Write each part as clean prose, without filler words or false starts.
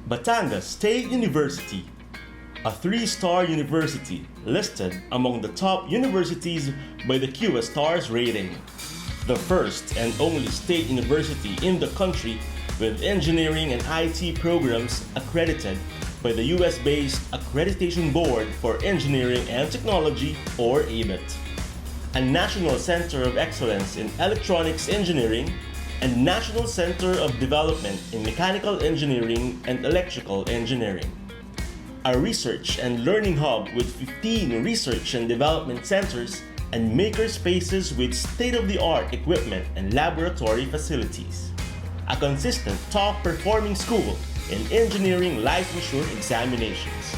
Batangas State University, a 3-star university listed among the top universities by the QS Stars rating. The first and only state university in the country with engineering and IT programs accredited by the US-based Accreditation Board for Engineering and Technology, or ABET. A National Center of Excellence in Electronics Engineering and National Center of Development in Mechanical Engineering and Electrical Engineering. A research and learning hub with 15 research and development centers and maker spaces with state-of-the-art equipment and laboratory facilities. A consistent top-performing school in engineering licensure examinations.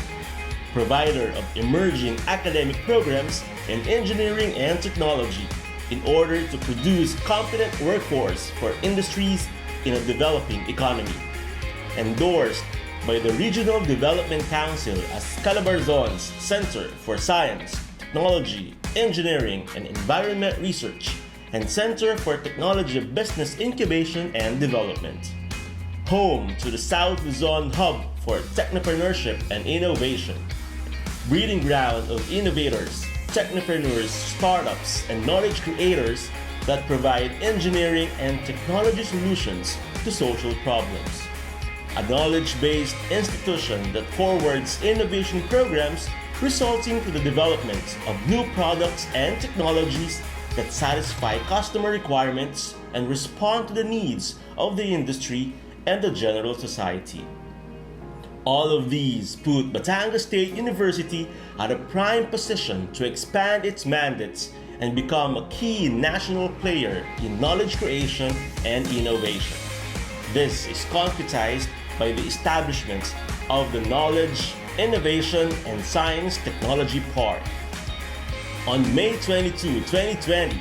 Provider of emerging academic programs in engineering and technology in order to produce competent workforce for industries in a developing economy. Endorsed by the Regional Development Council as CALABARZON's Center for Science, Technology, Engineering, and Environment Research and Center for Technology Business Incubation and Development. Home to the South Luzon Hub for Technopreneurship and Innovation. Breeding ground of innovators, technopreneurs, startups, and knowledge creators that provide engineering and technology solutions to social problems. A knowledge-based institution that forwards innovation programs resulting to the development of new products and technologies that satisfy customer requirements and respond to the needs of the industry and the general society. All of these put Batangas State University at a prime position to expand its mandates and become a key national player in knowledge creation and innovation. This is concretized by the establishment of the Knowledge, Innovation, and Science Technology Park. On May 22, 2020,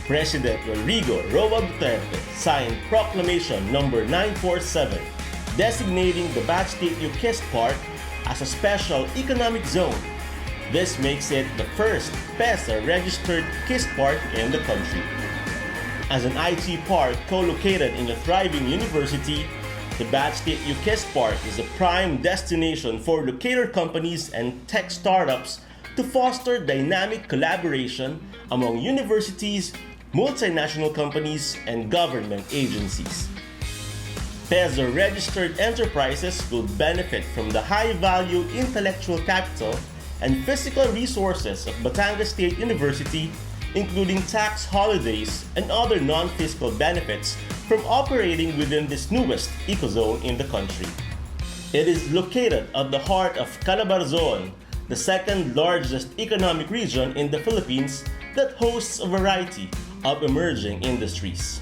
President Rodrigo R Duterte signed Proclamation No. 947 designating the BatStateU KIST Park as a special economic zone. This makes it the first PEZA-registered KIST Park in the country. As an IT park co-located in a thriving university, the BatStateU KIST Park is a prime destination for locator companies and tech startups to foster dynamic collaboration among universities, multinational companies, and government agencies. PEZA-registered enterprises will benefit from the high-value intellectual capital and physical resources of Batangas State University, including tax holidays and other non-fiscal benefits from operating within this newest ecozone in the country. It is located at the heart of CALABARZON, the second largest economic region in the Philippines that hosts a variety of emerging industries.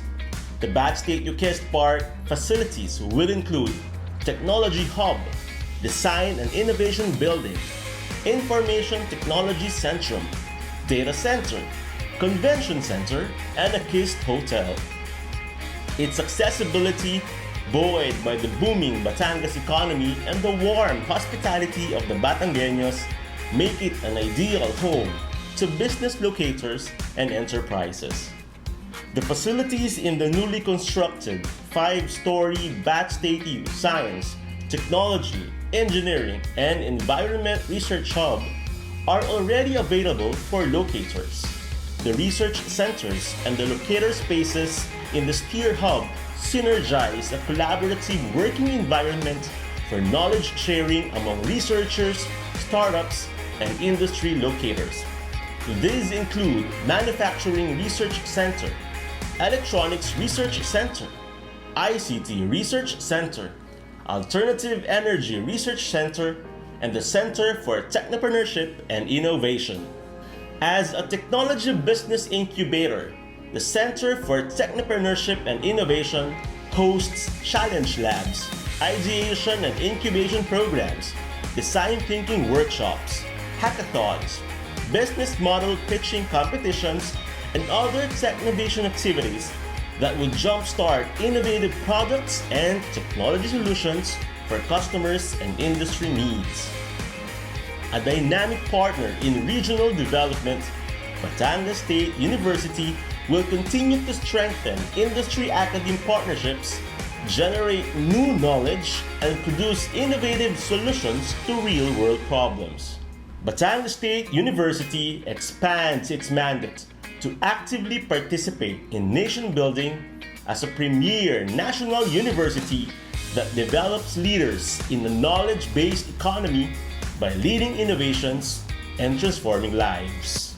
The BatStateU KIST Park facilities will include Technology Hub, Design and Innovation Building, Information Technology Centrum, Data Center, Convention Center, and a KIST Hotel. Its accessibility, buoyed by the booming Batangas economy and the warm hospitality of the Batangueños, make it an ideal home to business locators and enterprises. The facilities in the newly constructed 5-story BatStateU Science, Technology, Engineering, and Environment Research Hub are already available for locators. The research centers and the locator spaces in the Steer Hub synergize a collaborative working environment for knowledge sharing among researchers, startups, and industry locators. These include Manufacturing Research Center, Electronics Research Center, ICT Research Center, Alternative Energy Research Center, and the Center for Technopreneurship and Innovation. As a technology business incubator, the Center for Technopreneurship and Innovation hosts challenge labs, ideation and incubation programs, design thinking workshops, hackathons, business model pitching competitions, and other technovation activities that will jumpstart innovative products and technology solutions for customers and industry needs. A dynamic partner in regional development, Batangas State University will continue to strengthen industry academic partnerships generate new knowledge, and produce innovative solutions to real-world problems. Batangas State University expands its mandate to actively participate in nation building as a premier national university that develops leaders in the knowledge-based economy by leading innovations and transforming lives.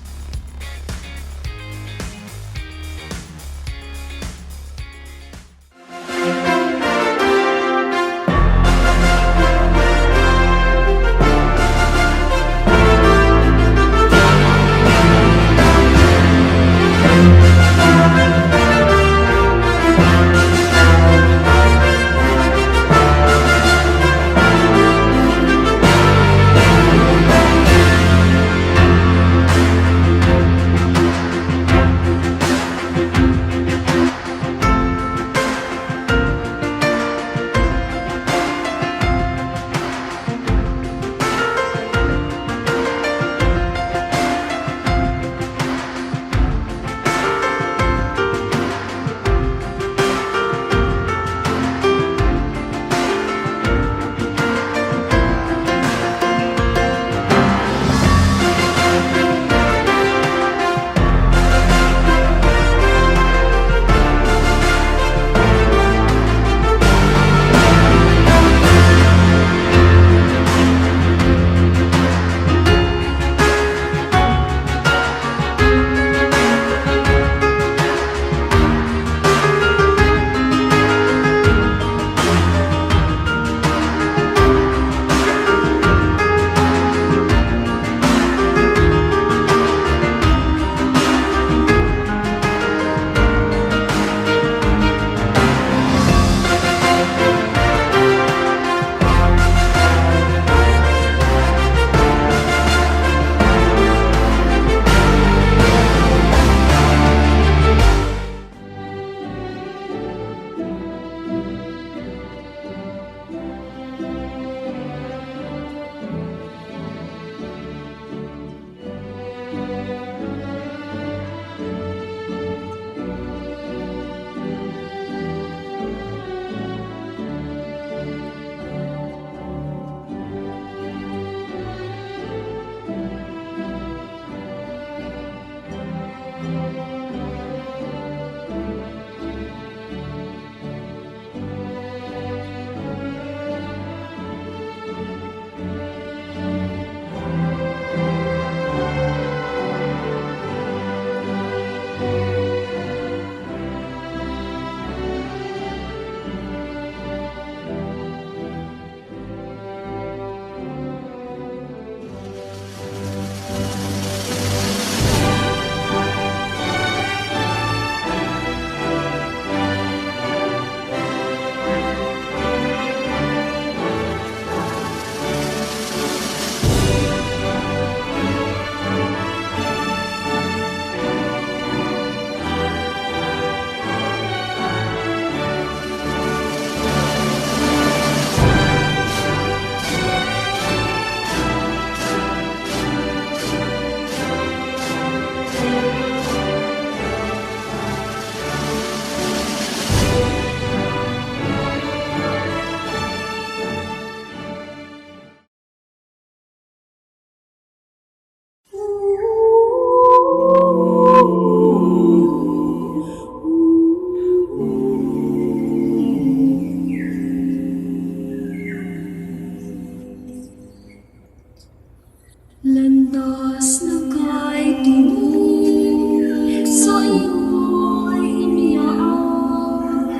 Landas na kahit tingin sa iyo'y iniyaan.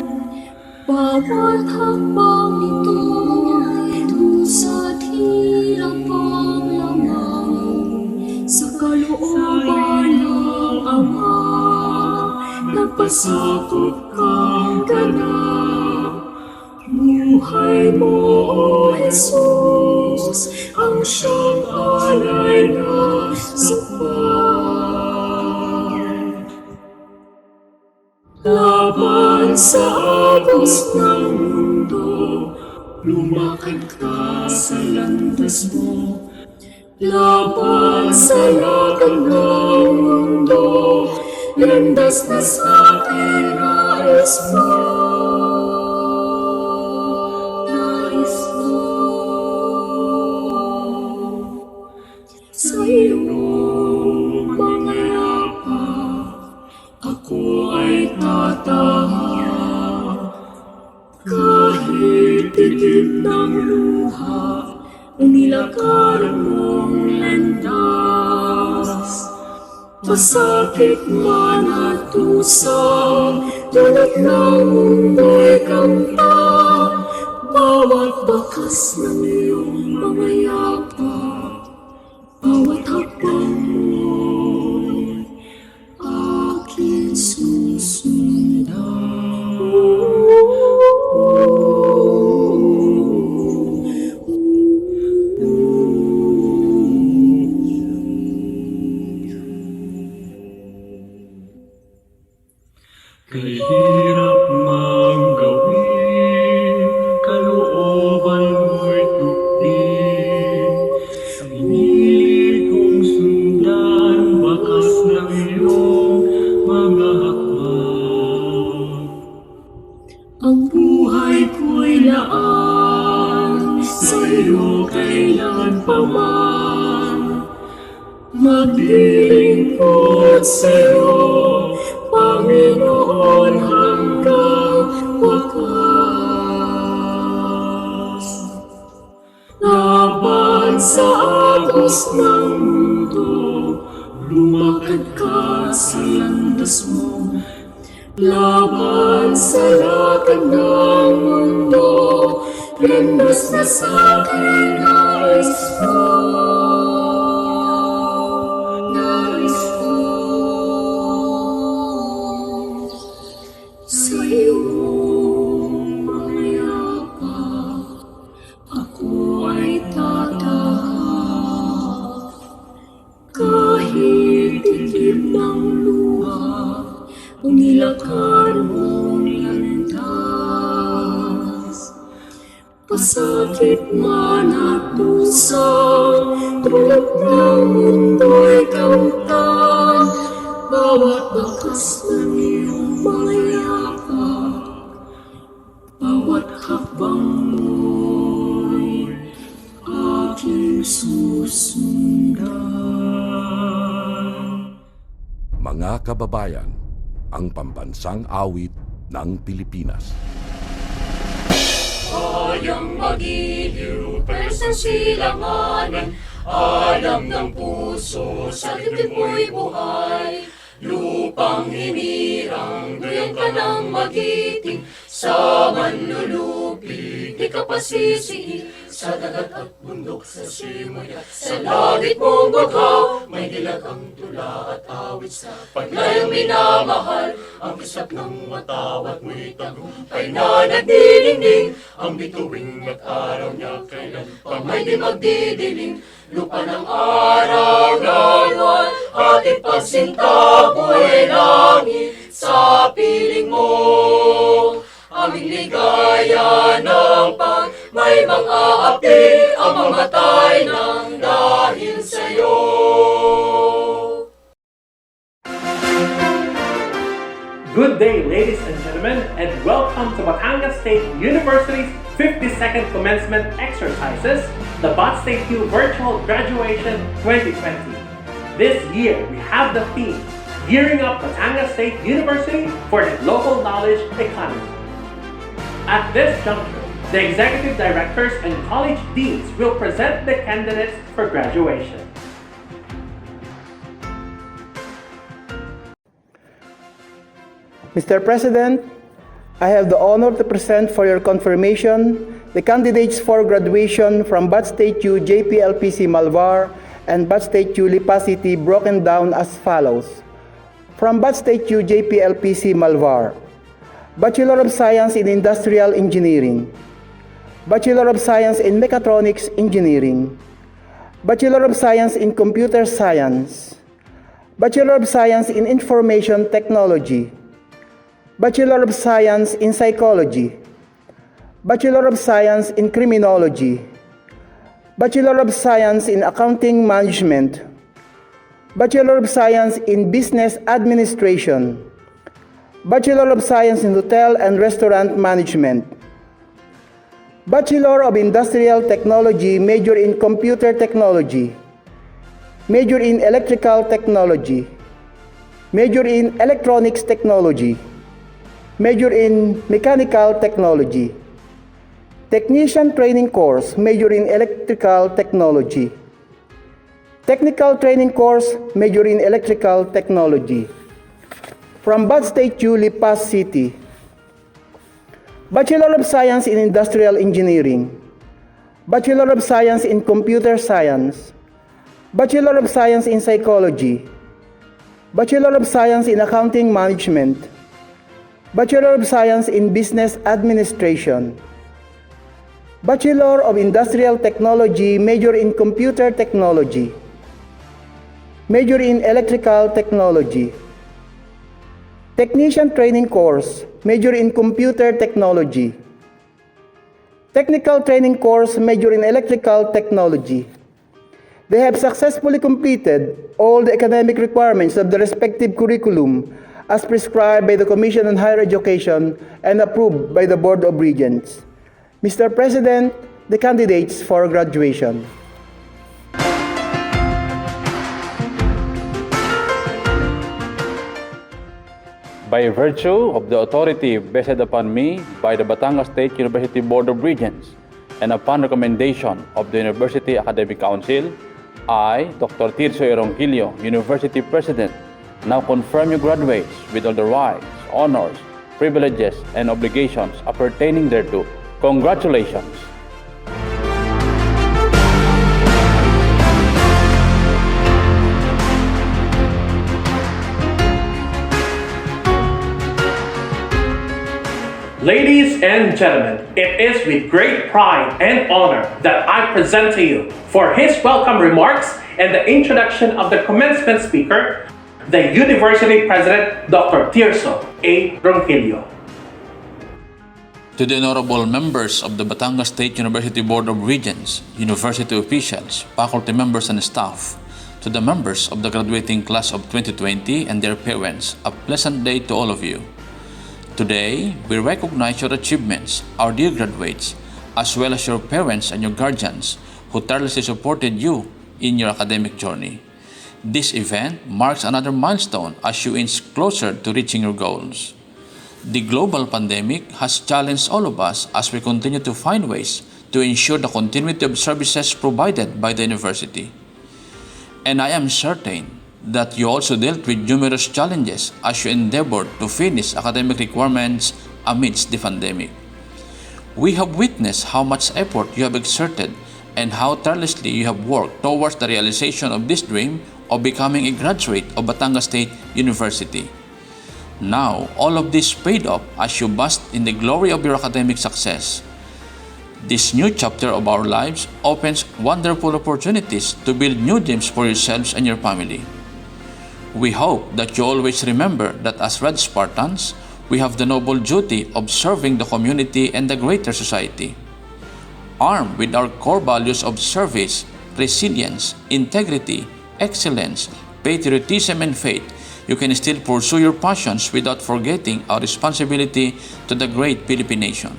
Bawat hakbang nito'y dusa't hirap ang laman. Sa kalooban ng Ama, nagpasakop kang ganap. Buhay mo, O Jesus, ang siyang alay na sapat. Laban sa agos ng mundo, lumakad ka sa landas mo. Laban sa lakad ng mundo, landas na sa ating nais mo. tikip ng luha, unilakaran mong landas. Masakit man at usang, dulot ng mundo'y kamtan. Bawat bakas ng iyong mga yapak, bawat hakbang mo'y aking susundan. Kahirap mang gawin, kalooban mo'y tuktin. Pinili kong sundan bakas ng iyong mga hakbang. Ang buhay ko'y laan, sa'yo kailan pa man. Maglilingkod sa'yo, Panginoon, hanggang wakas. Laban sa agos ng mundo, lumakad ka sa landas mo. Laban sa lakad ng mundo, landas na sa'kin nais mo. Nais ko sa iyong mga yapak, ako ay tatahak. Kahit tikip ng luha, unilakar mong landas. Pasakit man at pusang, dulot ng mundo'y kamtan. Bawat bakas ng iyong mga yapak, bawat hakbang mo'y aking susundan. Mga kababayan, ang pambansang awit ng Pilipinas. Kayang magiliw, pero sa silanganan, alam ng puso, sa dibdib mo'y buhay. Lupang hinirang, duyan ka ng magiting, sa manlulupi, di ka pasisiin. Sa dagat at bundok, sa simoy at sa langit mong baghaw, may dilag ang tula at awit sa paglayang minamahal. Ang kisap ng matawat mo'y tagumpay na nagdiningning, ang bituing at araw niya kailan pa may di magdidiling. Lupa ng araw na luwan, ating pagsinta buhay langit sa piling mo. Aming ligaya ng pag may mga api ang mamatay ng dahil sa'yo. Good day, ladies and gentlemen, and welcome to Batangas State University's 52nd Commencement Exercises, the BatStateU Virtual Graduation 2020. This year, we have the theme, Gearing Up Batangas State University for the Local Knowledge Economy. At this juncture, the Executive Directors and College Deans will present the candidates for graduation. Mr. President, I have the honor to present for your confirmation the candidates for graduation from BatStateU JPLPC-Malvar and BatStateU Lipa City broken down as follows. From BatStateU JPLPC-Malvar, Bachelor of Science in Industrial Engineering, Bachelor of Science in Mechatronics Engineering, Bachelor of Science in Computer Science, Bachelor of Science in Information Technology, Bachelor of Science in Psychology, Bachelor of Science in Criminology, Bachelor of Science in Accounting Management, Bachelor of Science in Business Administration, Bachelor of Science in Hotel and Restaurant Management, Bachelor of Industrial Technology, major in Computer Technology, major in Electrical Technology, major in Electronics Technology, major in Mechanical Technology. Technician Training Course, major in Electrical Technology. Technical Training Course, major in Electrical Technology. From BatStateU Lipa City. Bachelor of Science in Industrial Engineering. Bachelor of Science in Computer Science. Bachelor of Science in Psychology. Bachelor of Science in Accounting Management. Bachelor of Science in Business Administration. Bachelor of Industrial Technology, major in Computer Technology. Major in Electrical Technology. Technician Training Course, major in Computer Technology. Technical Training Course, major in Electrical Technology. They have successfully completed all the academic requirements of the respective curriculum as prescribed by the Commission on Higher Education and approved by the Board of Regents. Mr. President, the candidates for graduation. By virtue of the authority vested upon me by the Batangas State University Board of Regents and upon recommendation of the University Academic Council, I, Dr. Tirso Eronquillo, University President, now confirm you graduates with all the rights, honors, privileges, and obligations appertaining thereto. Congratulations! Ladies and gentlemen, it is with great pride and honor that I present to you, for his welcome remarks and the introduction of the commencement speaker, the University President, Dr. Tirso A. Ronquillo. To the honorable members of the Batangas State University Board of Regents, university officials, faculty members and staff, to the members of the graduating class of 2020 and their parents, a pleasant day to all of you. Today, we recognize your achievements, our dear graduates, as well as your parents and your guardians who tirelessly supported you in your academic journey. This event marks another milestone as you inch closer to reaching your goals. The global pandemic has challenged all of us as we continue to find ways to ensure the continuity of services provided by the university. And I am certain that you also dealt with numerous challenges as you endeavored to finish academic requirements amidst the pandemic. We have witnessed how much effort you have exerted and how tirelessly you have worked towards the realization of this dream of becoming a graduate of Batangas State University. Now, all of this paid off as you bask in the glory of your academic success. This new chapter of our lives opens wonderful opportunities to build new dreams for yourselves and your family. We hope that you always remember that as Red Spartans, we have the noble duty of serving the community and the greater society. Armed with our core values of service, resilience, integrity, excellence, patriotism, and faith, you can still pursue your passions without forgetting our responsibility to the great Philippine nation.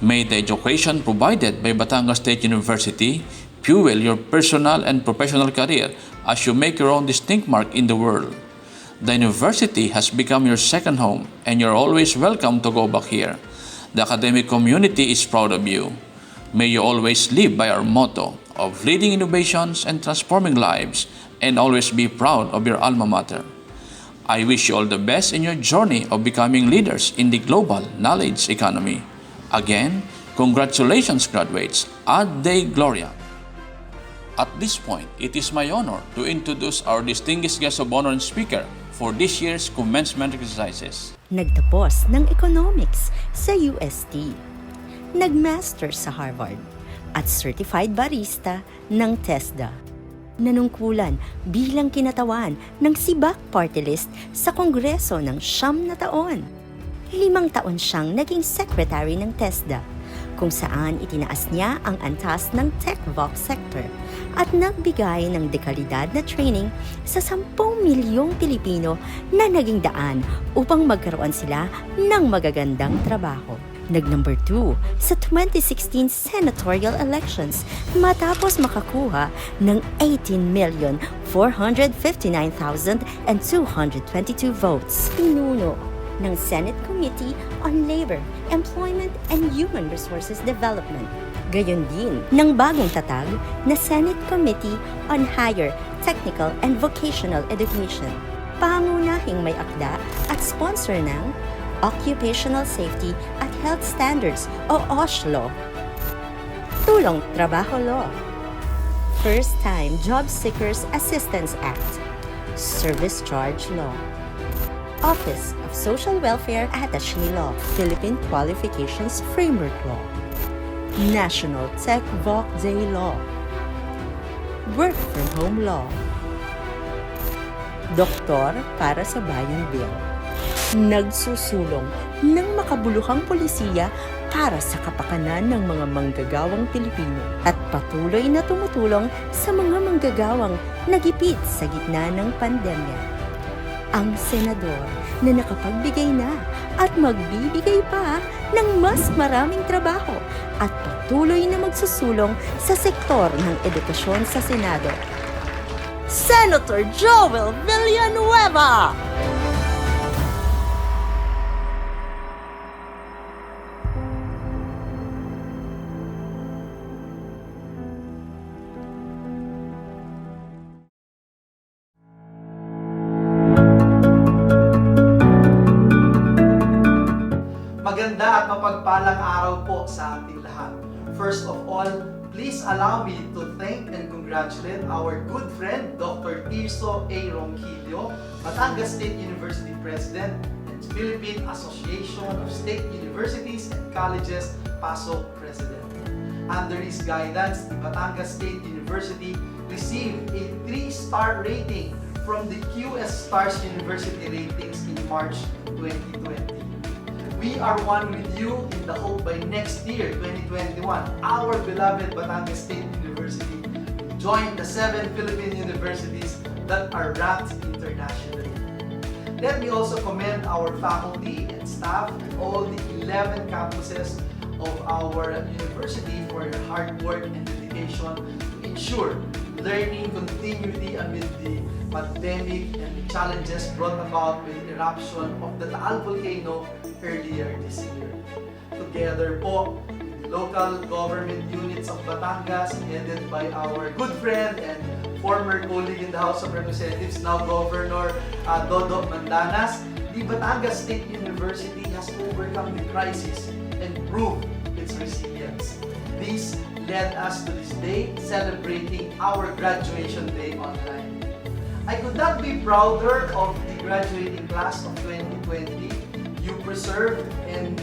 May the education provided by Batangas State University fuel your personal and professional career as you make your own distinct mark in the world. The university has become your second home and you're always welcome to go back here. The academic community is proud of you. May you always live by our motto of leading innovations and transforming lives, and always be proud of your alma mater. I wish you all the best in your journey of becoming leaders in the global knowledge economy. Again, congratulations graduates, ad Dei Gloria. At this point, it is my honor to introduce our distinguished guest of honor and speaker for this year's Commencement Exercises. Nagtapos ng Economics sa UST. Nag-master sa Harvard at certified barista ng TESDA. Nanungkulan bilang kinatawan ng Sibak Party List sa Kongreso ng 9 na taon. 5 taon siyang naging secretary ng TESDA, kung saan itinaas niya ang antas ng TechVox sector at nagbigay ng dekalidad na training sa 10 milyong Pilipino na naging daan upang magkaroon sila ng magagandang trabaho. Nag-number 2 sa 2016 senatorial elections matapos makakuha ng 18,459,222 votes. Pinuno ng Senate Committee on Labor, Employment and Human Resources Development. Gayon din ng bagong tatag na Senate Committee on Higher, Technical and Vocational Education. Pangunahing may akda at sponsor ng Occupational Safety at Health Standards o OSH Law. Tulong Trabaho Law. First Time Job Seekers Assistance Act. Service Charge Law. Office of Social Welfare Attaché Law. Philippine Qualifications Framework Law. National Tech Voc Day Law. Work from Home Law. Doktor para sa Bayan Bill. Nagsusulong ng makabuluhang polisiya para sa kapakanan ng mga manggagawang Pilipino at patuloy na tumutulong sa mga manggagawang nagipit sa gitna ng pandemya. Ang senador na nakapagbigay na at magbibigay pa ng mas maraming trabaho at patuloy na magsusulong sa sektor ng edukasyon sa Senado. Senator Joel Villanueva! Maganda at mapagpalang araw po sa ating lahat. First of all, please allow me to thank and congratulate our good friend, Dr. Tirso A. Ronquillo, Batangas State University President and Philippine Association of State Universities and Colleges, PASO President. Under his guidance, the Batangas State University received a 3-star rating from the QS Stars University Ratings in March 2020. We are one with you in the hope by next year, 2021, our beloved Batangas State University will join the 7 Philippine universities that are ranked internationally. Let me also commend our faculty and staff and all the 11 campuses of our university for their hard work and dedication to ensure learning continuity amid the pandemic and the challenges brought about by the eruption of the Taal volcano earlier this year. Together po, with the local government units of Batangas, headed by our good friend and former colleague in the House of Representatives, now Governor Dodo Mandanas, the Batangas State University has overcome the crisis and proved its resilience. This led us to this day, celebrating our graduation day online. I could not be prouder of the graduating class of 2020. You persevered and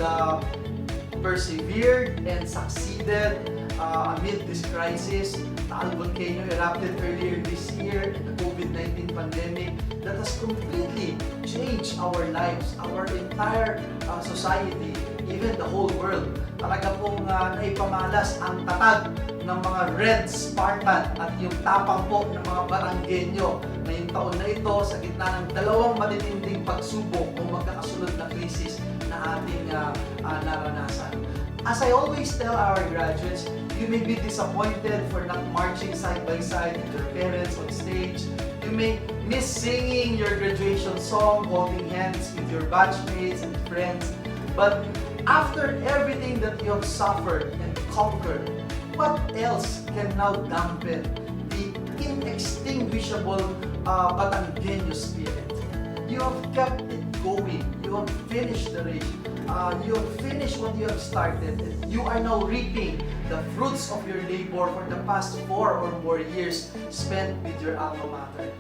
persevered and succeeded amid this crisis. Taal volcano erupted earlier this year, and the COVID-19 pandemic that has completely changed our lives, our entire society, even the whole world. Talaga pong naipamalas ang tatag ng mga Red Spartan at yung tapang po ng mga Baranggenyo ngayong taon na ito sa gitna ng dalawang matitinding pagsubok o magkakasunod na krisis na ating naranasan. As I always tell our graduates, you may be disappointed for not marching side by side with your parents on stage. You may miss singing your graduation song, holding hands with your batchmates and friends. But after everything that you have suffered and conquered, what else can now dampen the inextinguishable Batanggenyo spirit? You have kept it going. You have finished the race. You have finished what you have started. You are now reaping the fruits of your labor for the past 4 or more years spent with your alma mater.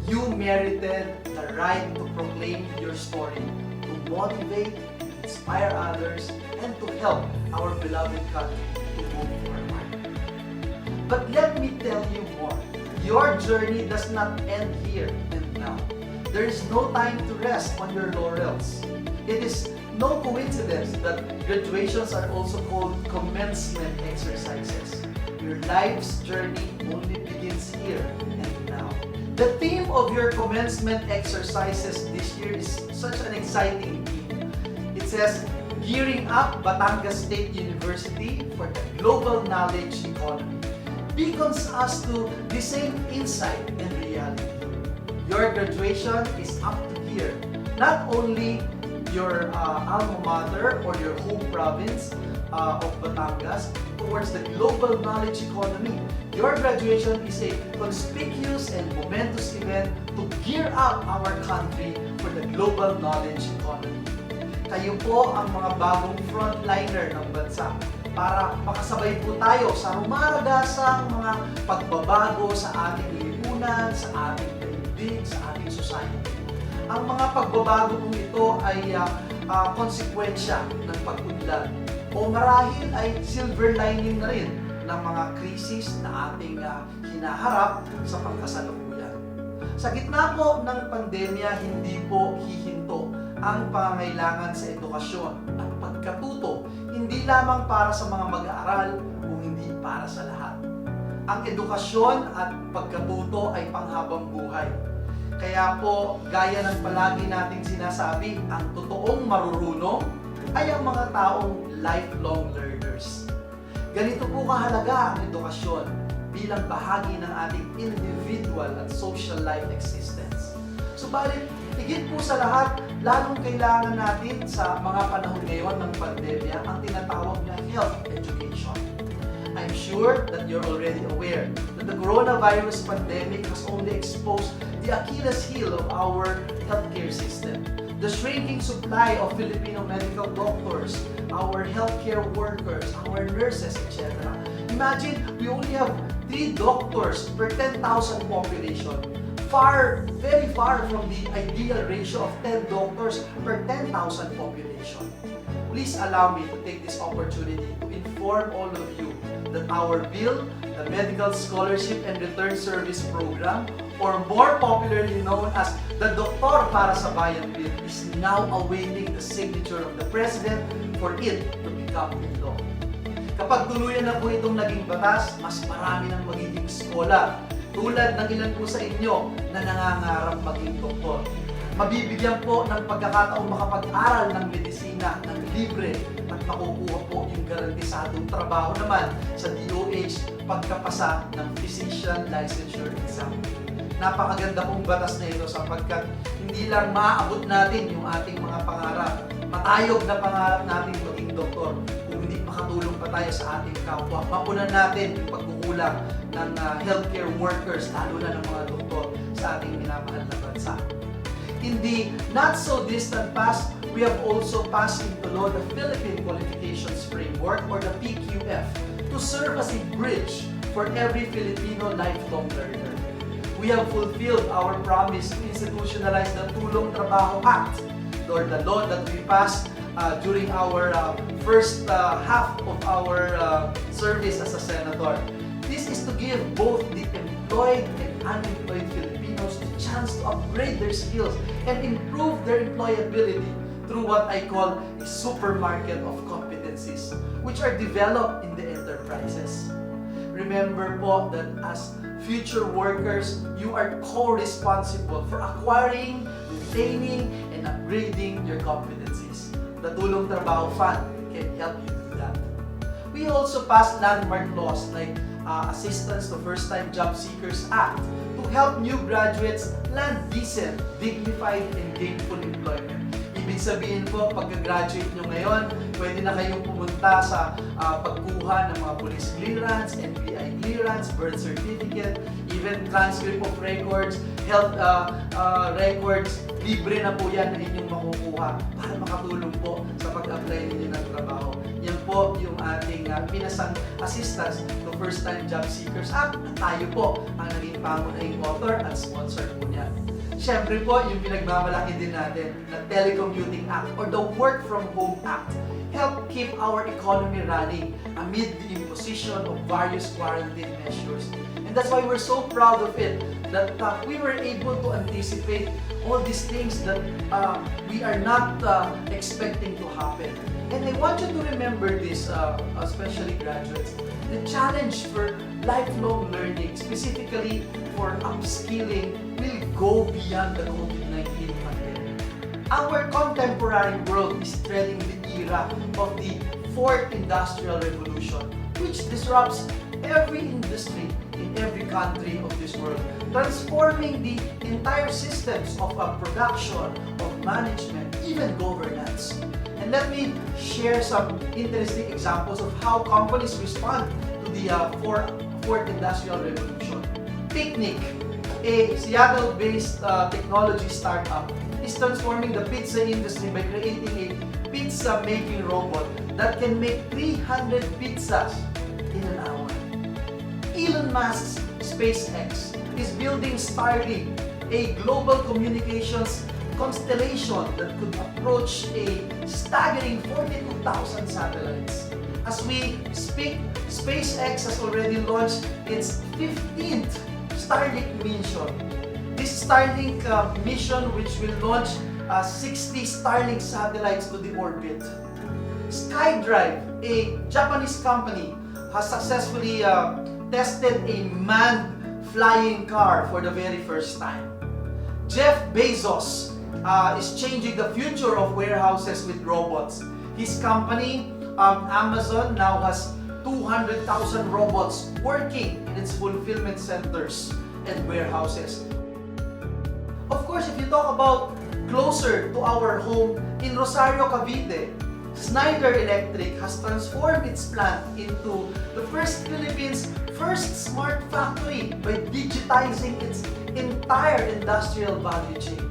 You merited the right to proclaim your story, to motivate, inspire others, and to help our beloved country to move forward. But let me tell you more. Your journey does not end here and now. There is no time to rest on your laurels. It is no coincidence that graduations are also called commencement exercises. Your life's journey only begins here and now. The theme of your commencement exercises this year is such an exciting theme. It says, Gearing Up Batangas State University for the Global Knowledge Economy. Beacons us to the same insight and reality. Your graduation is up to here. Not only your alma mater or your home province of Batangas towards the global knowledge economy. Your graduation is a conspicuous and momentous event to gear up our country for the global knowledge economy. Kayo po ang mga bagong frontliner ng bansa para makasabay po tayo sa rumaragasang mga pagbabago sa ating lipunan, sa ating daigdig, sa ating society. Ang mga pagbabago po ito ay konsekwensya ng pag-unlad o marahil ay silver lining na rin ng mga krisis na ating hinaharap sa pangkasalukuyan. Sa gitna po ng pandemya, hindi po hihinto ang pangangailangan sa edukasyon at pagkatuto, hindi lamang para sa mga mag-aaral kung hindi para sa lahat. Ang edukasyon at pagkatuto ay panghabang buhay. Kaya po, gaya ng palagi nating sinasabi, ang totoong marurunong ay ang mga taong lifelong learners. Ganito po kahalaga ang edukasyon bilang bahagi ng ating individual at social life existence. Subalit, higit po sa lahat, lalong kailangan natin sa mga panahon ngayon ng pandemya ang tinatawag na health education. I'm sure that you're already aware that the coronavirus pandemic has only exposed the Achilles heel of our healthcare system. The shrinking supply of Filipino medical doctors, our healthcare workers, our nurses, etc. Imagine, we only have 3 doctors per 10,000 population. Very far from the ideal ratio of 10 doctors per 10,000 population. Please allow me to take this opportunity to inform all of you that our bill, the Medical Scholarship and Return Service Program, or more popularly known as the Doktor para sa Bayan Bill, is now awaiting the signature of the President for it to become law. Kapag tuluyan na po itong naging batas, mas marami ng magiging scholar, tulad ng ilan po sa inyo na nangangarap maging doktor. Mabibigyan po ng pagkakataong makapag-aral ng medisina ng libre at makukuha po yung garantisadong trabaho naman sa DOH pagkapasa ng Physician Licensure Exam. Napakaganda pong batas na ito sapagkat hindi lang maaabot natin yung ating mga pangarap, matayog na pangarap natin maging doktor, kung hindi makatulong pa tayo sa ating kapwa, mapunan natin yung pagkukulang ng healthcare workers, lalo na ng mga doktor sa ating minamahal na bansa. In the not-so-distant past, we have also passed into law the Philippine Qualifications Framework, or the PQF, to serve as a bridge for every Filipino lifelong learner. We have fulfilled our promise to institutionalize the Tulong Trabaho Act, or the law that we passed during our first half of our service as a senator. This is to give both the employed and unemployed Filipinos the chance to upgrade their skills and improve their employability through what I call a supermarket of competencies, which are developed in the enterprises. Remember po that as future workers, you are co-responsible for acquiring, retaining, and upgrading your competencies. The Tulong Trabaho Fund can help you do that. We also passed landmark laws like Assistance to First-Time Job Seekers Act to help new graduates land decent, dignified, and gainful employment. Ibig sabihin po, pagka-graduate nyo ngayon, pwede na kayong pumunta sa pagkuha ng mga police clearance, NBI clearance, birth certificate, even transcript of records, health records, libre na po yan na inyong makukuha para makatulong po sa pag-apply ninyo ng trabaho. Yan po yung ating pinasang Assistance to First-Time Job Seekers Act na tayo po ang naging pangunahing author at sponsor po niya. Siyempre po, yung pinagmamalaki din natin na Telecommuting Act or the Work From Home Act help keep our economy running amid the imposition of various quarantine measures. And that's why we're so proud of it, that we were able to anticipate all these things that we are not expecting to happen. And I want you to remember this, especially graduates, the challenge for lifelong learning, specifically for upskilling, will go beyond the COVID-19 pandemic. Our contemporary world is treading the era of the Fourth Industrial Revolution, which disrupts every industry in every country of this world, transforming the entire systems of production, of management, even governance. And let me share some interesting examples of how companies respond to the fourth industrial revolution. Picnic, a Seattle-based technology startup, is transforming the pizza industry by creating a pizza-making robot that can make 300 pizzas in an hour. Elon Musk's SpaceX is building Starlink, a global communications constellation that could approach a staggering 42,000 satellites. As we speak, SpaceX has already launched its 15th Starlink mission. This Starlink mission, which will launch 60 Starlink satellites to the orbit. SkyDrive, a Japanese company, has successfully tested a manned flying car for the very first time. Jeff Bezos is changing the future of warehouses with robots. His company, Amazon, now has 200,000 robots working in its fulfillment centers and warehouses. Of course, if you talk about closer to our home in Rosario, Cavite, Schneider Electric has transformed its plant into the Philippines' first smart factory by digitizing its entire industrial value chain.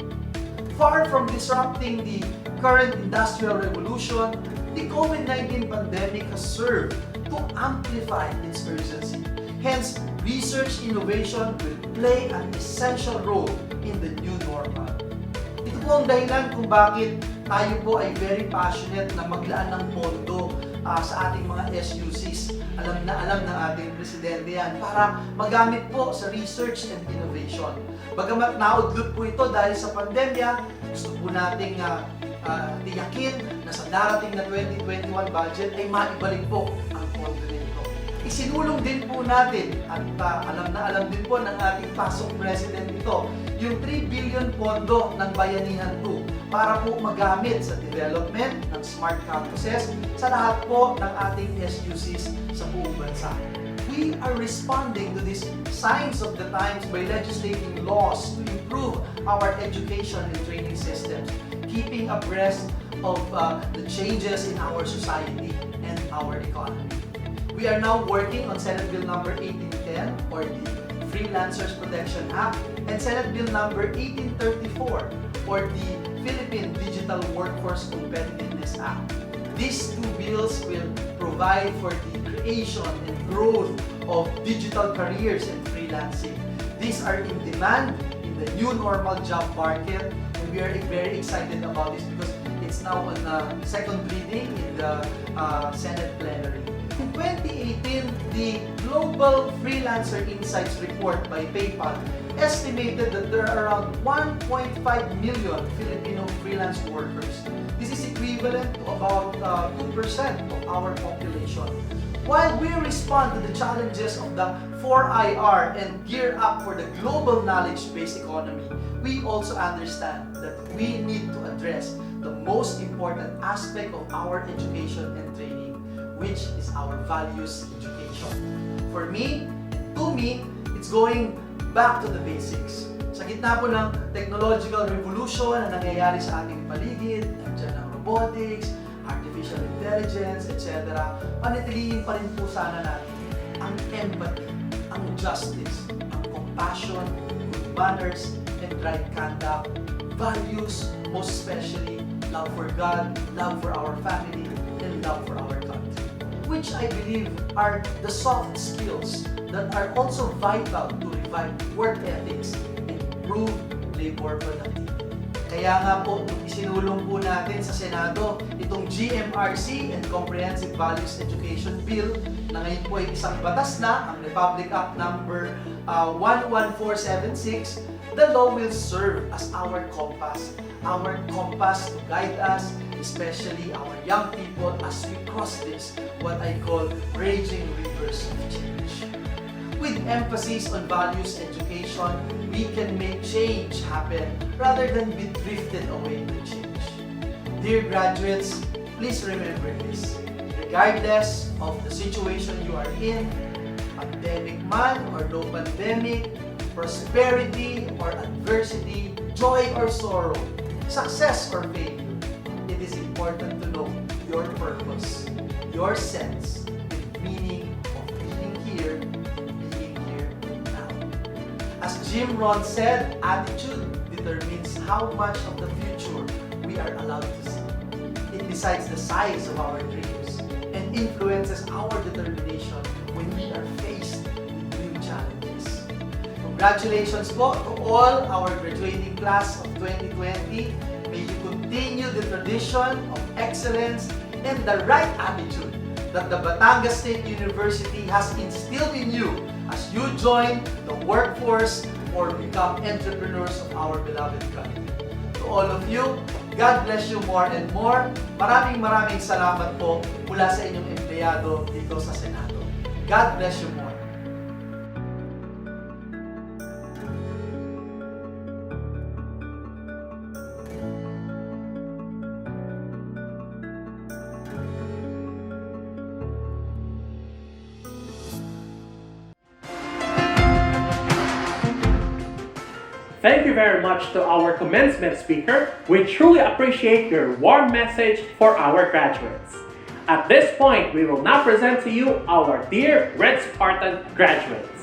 Far from disrupting the current industrial revolution, the COVID-19 pandemic has served to amplify its urgency. Hence, research innovation will play an essential role in the new normal. Ito po ang dahilan kung bakit tayo po ay very passionate na maglaan ng pondo sa ating mga SUCs. Alam ng ating presidente yan para magamit po sa research and innovation. Bagamat naudlot po ito dahil sa pandemya, gusto po nating tiyakin na sa darating na 2021 budget ay maibalik po ang pondo nito. Isinulong din po natin at alam din po ng ating pasok president ito yung 3 billion pondo ng Bayanihan 2 para po magamit sa development ng smart campuses sa lahat po ng ating SUCs sa buong bansa. We are responding to these signs of the times by legislating laws to improve our education and training systems, keeping abreast of the changes in our society and our economy. We are now working on Senate Bill number 1810 or the Freelancers Protection Act and Senate Bill number 1834 or the Philippine Digital Workforce Competitiveness Act. These two bills will provide for the creation and growth of digital careers and freelancing. These are in demand in the new normal job market, and we are very excited about this because it's now on second reading in the Senate plenary. In 2018, the Global Freelancer Insights report by PayPal estimated that there are around 1.5 million Filipino freelance workers. This is equivalent to about 2% of our population. While we respond to the challenges of the 4IR and gear up for the global knowledge-based economy, we also understand that we need to address the most important aspect of our education and training, which is our values education. For me, to me, it's going back to the basics. Sa gitna po ng technological revolution na nangyayari sa ating paligid, nandiyan ang robotics, artificial intelligence, etc., panatilihin pa rin po sana natin ang empathy, ang justice, ang compassion, good manners, and right conduct, values, most especially love for God, love for our family, and love for our country, which I believe are the soft skills that are also vital to revive work ethics and improve labor productivity. Kaya nga po, isinulong po natin sa Senado itong GMRC and Comprehensive Values Education Bill na ngayon po ay isang batas na, ang Republic Act number 11476. The law will serve as our compass to guide us, especially our young people as we cross this, what I call raging rivers of change. With emphasis on values education, we can make change happen rather than be drifted away to change. Dear graduates, please remember this. Regardless of the situation you are in, pandemic man or no pandemic, prosperity or adversity, joy or sorrow, success or failure, is important to know your purpose, your sense, and meaning of being here now. As Jim Rohn said, attitude determines how much of the future we are allowed to see. It decides the size of our dreams and influences our determination when we are faced with new challenges. Congratulations po to all our graduating class of 2020. May you continue the tradition of excellence and the right attitude that the Batangas State University has instilled in you as you join the workforce or become entrepreneurs of our beloved country. To all of you, God bless you more and more. Maraming salamat po mula sa inyong empleyado dito sa Senado. God bless you more. Thank you very much to our commencement speaker. We truly appreciate your warm message for our graduates. At this point, we will now present to you our dear Red Spartan graduates.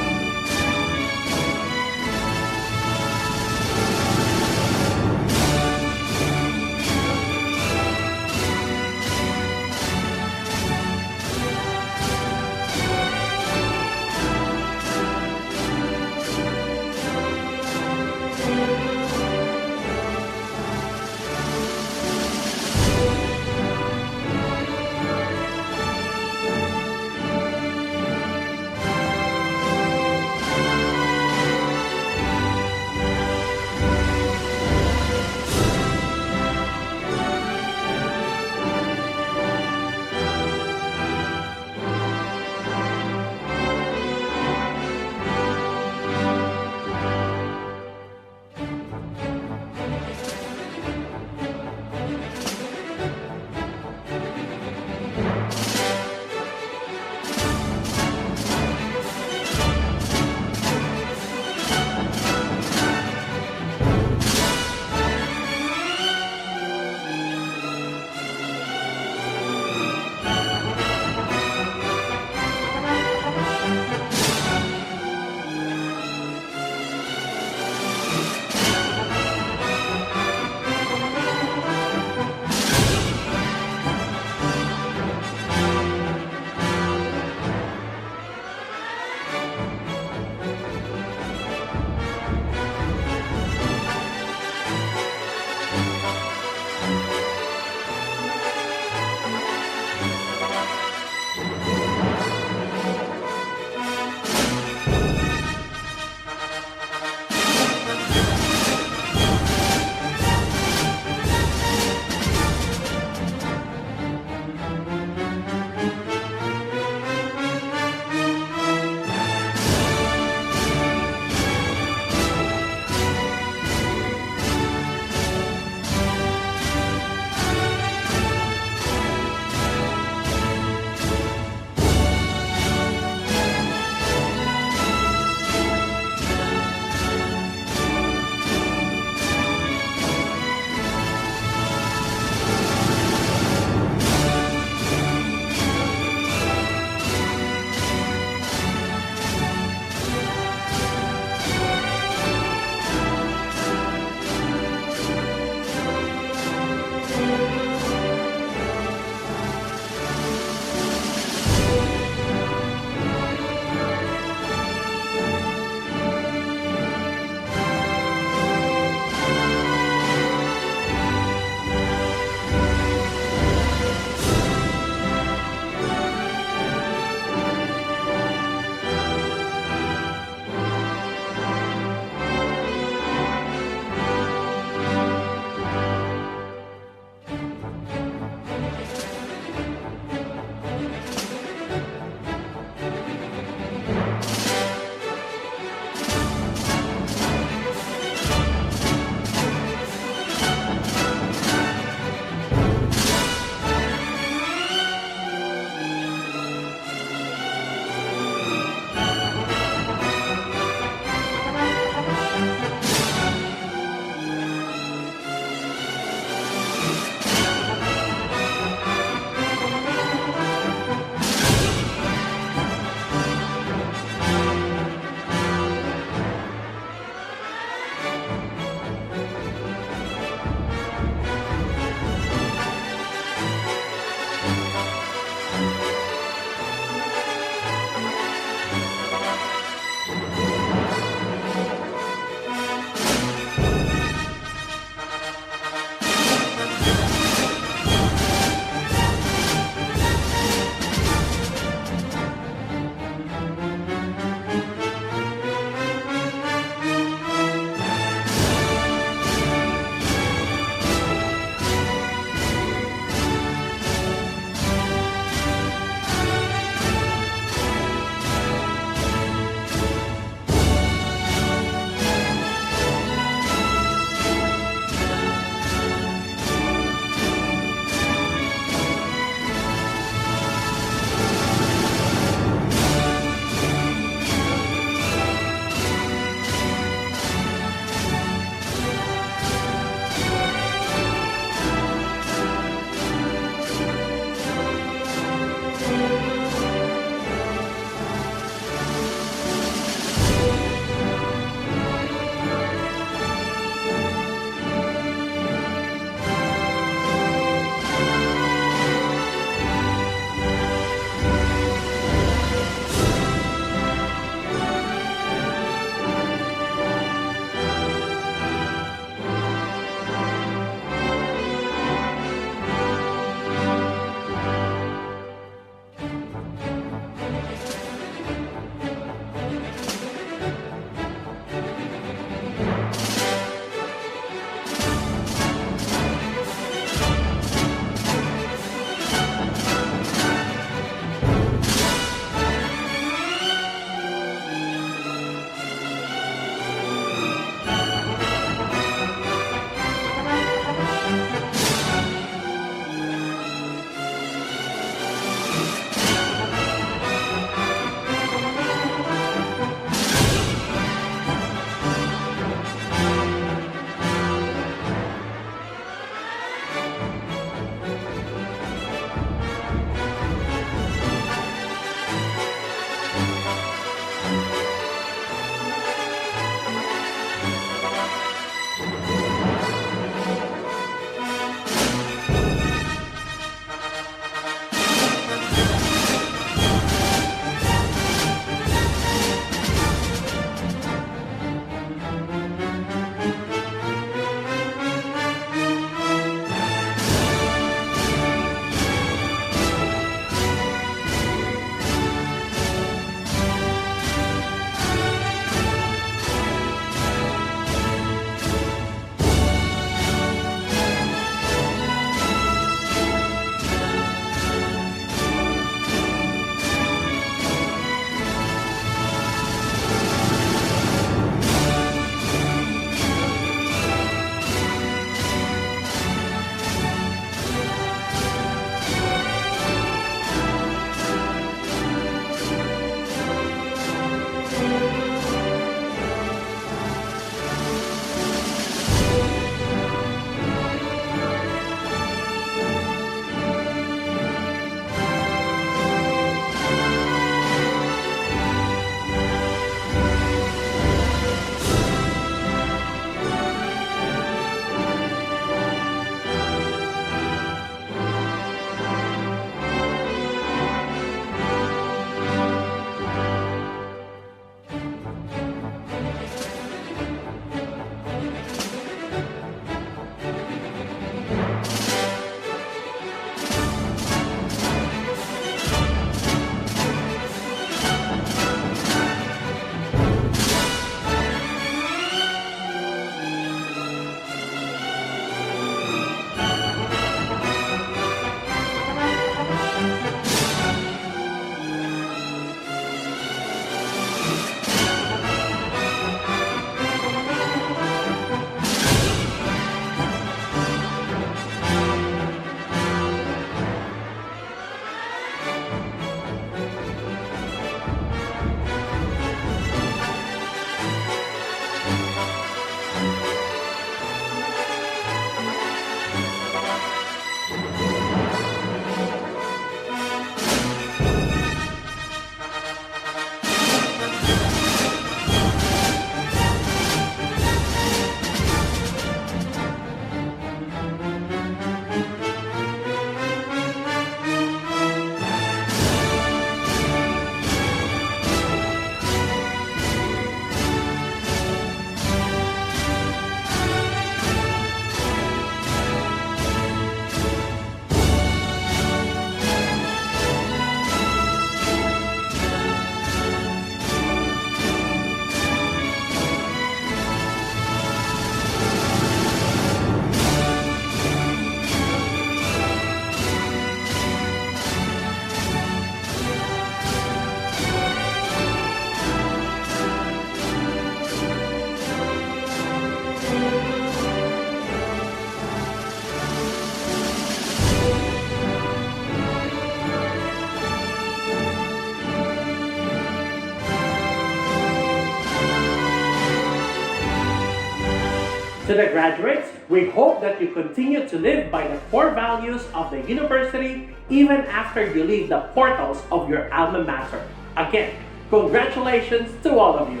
To the graduates, we hope that you continue to live by the core values of the university even after you leave the portals of your alma mater. Again, congratulations to all of you.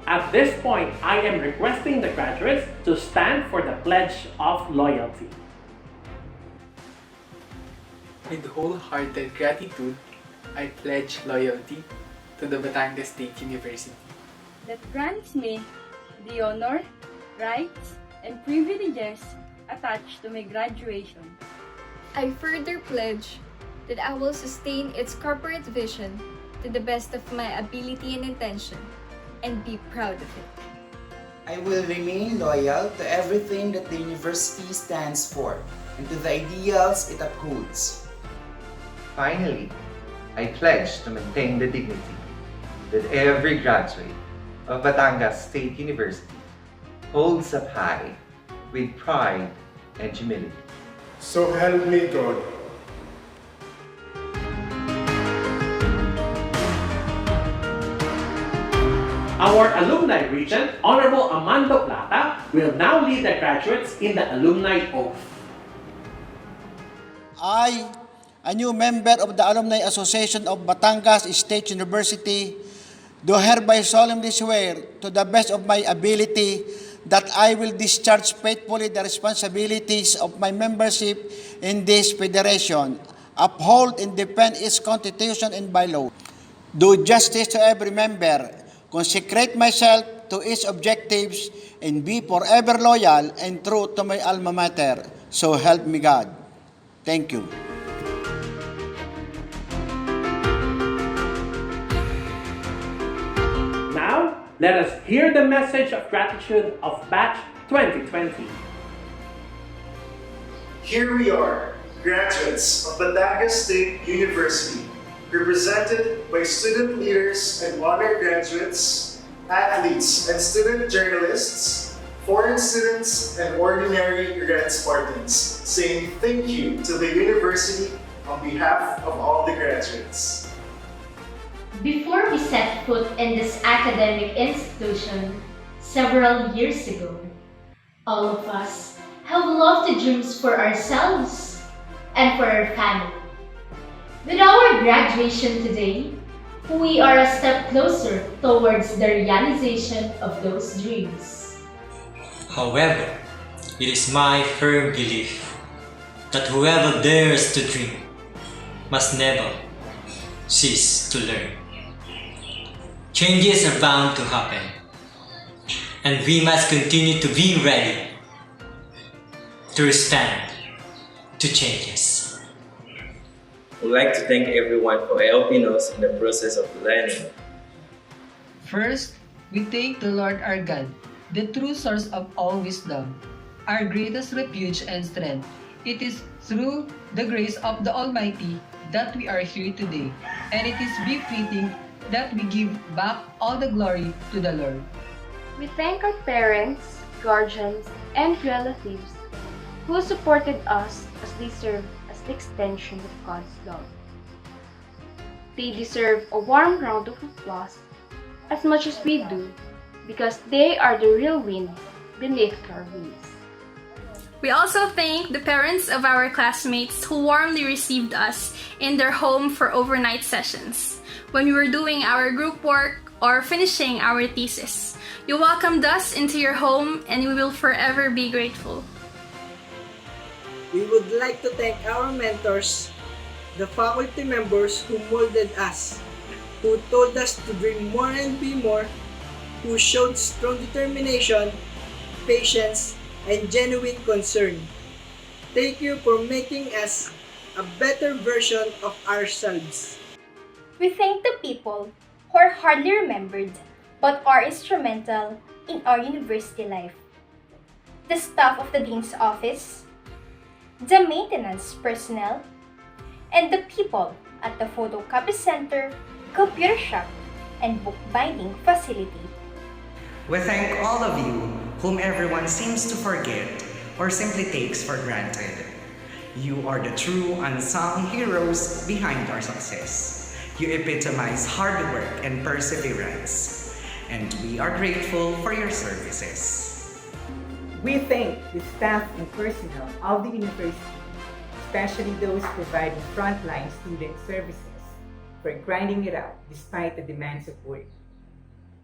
At this point, I am requesting the graduates to stand for the Pledge of Loyalty. With wholehearted gratitude, I pledge loyalty to the Batangas State University. That grants me the honor, rights, and privileges attached to my graduation. I further pledge that I will sustain its corporate vision to the best of my ability and intention, and be proud of it. I will remain loyal to everything that the university stands for and to the ideals it upholds. Finally, I pledge to maintain the dignity that every graduate of Batangas State University holds up high with pride and humility. So help me God. Our alumni regent, Honorable Amando Plata, will now lead the graduates in the alumni oath. I, a new member of the Alumni Association of Batangas State University, do hereby solemnly swear to the best of my ability that I will discharge faithfully the responsibilities of my membership in this federation, uphold and defend its constitution and bylaws, do justice to every member, consecrate myself to its objectives, and be forever loyal and true to my alma mater. So help me God. Thank you. Now, let us hear the message of gratitude of Batch 2020. Here we are, graduates of Batangas State University, represented by student leaders and honor graduates, athletes and student journalists, foreign students and ordinary grad Spartans, saying thank you to the university on behalf of all the graduates. Before we set foot in this academic institution several years ago, all of us have lofty dreams for ourselves and for our family. With our graduation today, we are a step closer towards the realization of those dreams. However, it is my firm belief that whoever dares to dream must never cease to learn. Changes are bound to happen, and we must continue to be ready to respond to changes. I would like to thank everyone for helping us in the process of learning. First, we thank the Lord our God, the true source of all wisdom, our greatest refuge and strength. It is through the grace of the Almighty that we are here today, and it is befitting that we give back all the glory to the Lord. We thank our parents, guardians, and relatives who supported us as they serve as the extension of God's love. They deserve a warm round of applause as much as we do, because they are the real wind beneath our wings. We also thank the parents of our classmates who warmly received us in their home for overnight sessions when we were doing our group work or finishing our thesis. You welcomed us into your home, and we will forever be grateful. We would like to thank our mentors, the faculty members who molded us, who told us to dream more and be more, who showed strong determination, patience, and genuine concern. Thank you for making us a better version of ourselves. We thank the people who are hardly remembered but are instrumental in our university life. The staff of the Dean's Office, the maintenance personnel, and the people at the photocopy center, computer shop, and bookbinding facility. We thank all of you whom everyone seems to forget or simply takes for granted. You are the true unsung heroes behind our success. You epitomize hard work and perseverance, and we are grateful for your services. We thank the staff and personnel of the university, especially those providing frontline student services, for grinding it out despite the demands of work,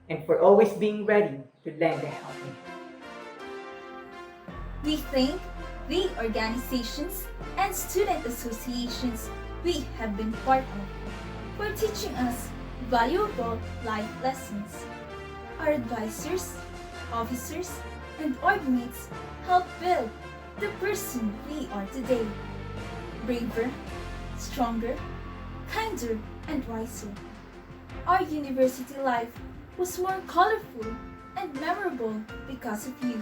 and for always being ready to lend a helping hand. We thank the organizations and student associations we have been part of for teaching us valuable life lessons. Our advisors, officers, and ordinates help build the person we are today. Braver, stronger, kinder, and wiser. Our university life was more colorful and memorable because of you.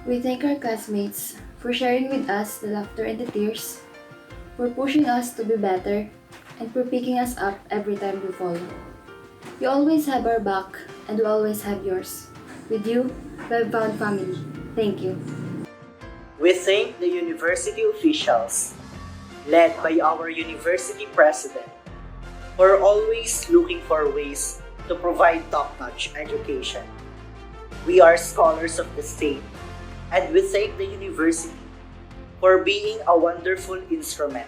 We thank our classmates for sharing with us the laughter and the tears, for pushing us to be better, and for picking us up every time we fall. You always have our back, and we always have yours. With you, we have found family. Thank you. We thank the university officials, led by our university president, for always looking for ways to provide top-notch education. We are scholars of the state, and we thank the university for being a wonderful instrument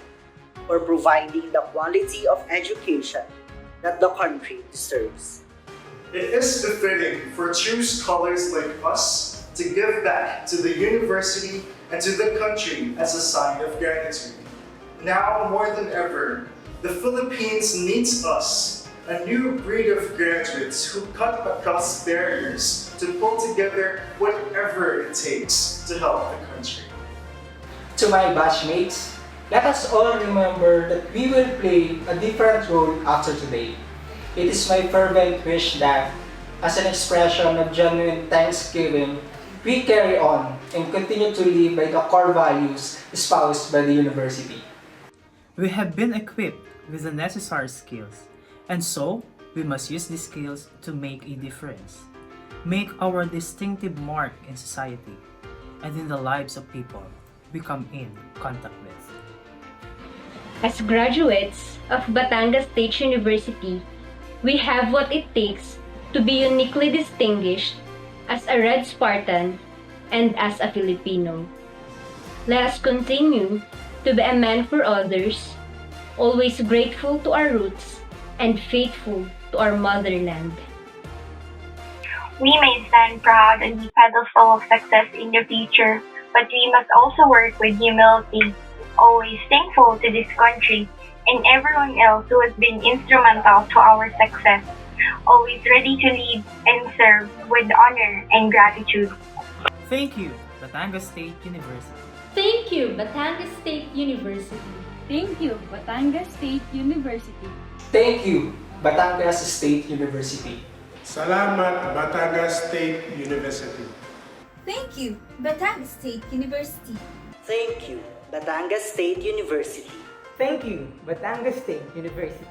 for providing the quality of education that the country deserves. It is befitting for true scholars like us to give back to the university and to the country as a sign of gratitude. Now more than ever, the Philippines needs us, a new breed of graduates who cut across barriers to pull together whatever it takes to help the country. To my batchmates, let us all remember that we will play a different role after today. It is my fervent wish that, as an expression of genuine thanksgiving, we carry on and continue to live by the core values espoused by the university. We have been equipped with the necessary skills, and so we must use these skills to make a difference, make our distinctive mark in society and in the lives of people we come in contact with. As graduates of Batangas State University, we have what it takes to be uniquely distinguished as a Red Spartan and as a Filipino. Let us continue to be a man for others, always grateful to our roots and faithful to our motherland. We may stand proud on the pedestal of success in the future, but we must also work with humility, always thankful to this country and everyone else who has been instrumental to our success, always ready to lead and serve with honor and gratitude. Thank you, Batangas State University. Thank you, Batangas State University. Thank you, Batangas State University. Thank you, Batangas State University. Salamat, Batangas State University. Thank you, Batangas State University. Thank you, Batangas State University. Thank you, Batangas State University.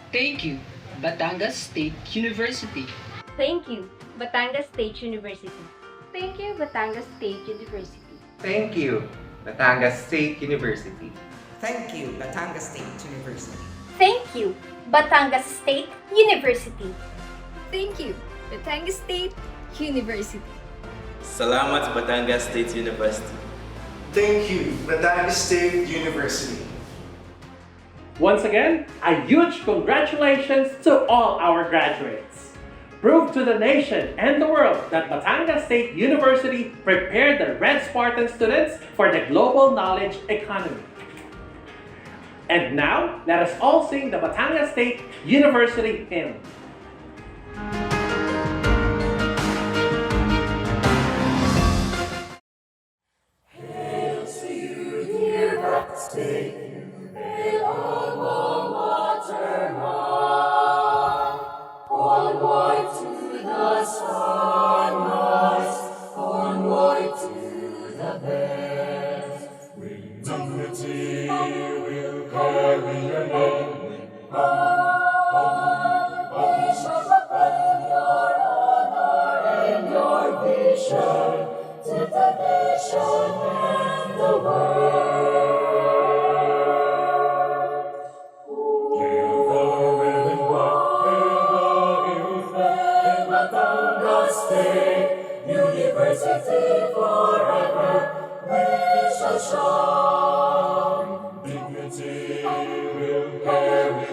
Thank you, Batangas State University. Thank you, Batangas State University. Thank you, Batangas State University. Thank you, Batangas State University. Thank you, Batangas State University. Thank you, Batangas State University. Thank you, Batangas State University. Salamat Batangas State University. Thank you, Batangas State University. Once again, a huge congratulations to all our graduates. Prove to the nation and the world that Batangas State University prepared the Red Spartan students for the global knowledge economy. And now, let us all sing the Batangas State University hymn. Hail to you, dear BatStateU, hail our alma mater, onward to the sunrise, onward to the best. With dignity we'll carry your name. We shall defend your honor and your vision to the nation and the world. State University forever we shall shine. Dignity will carry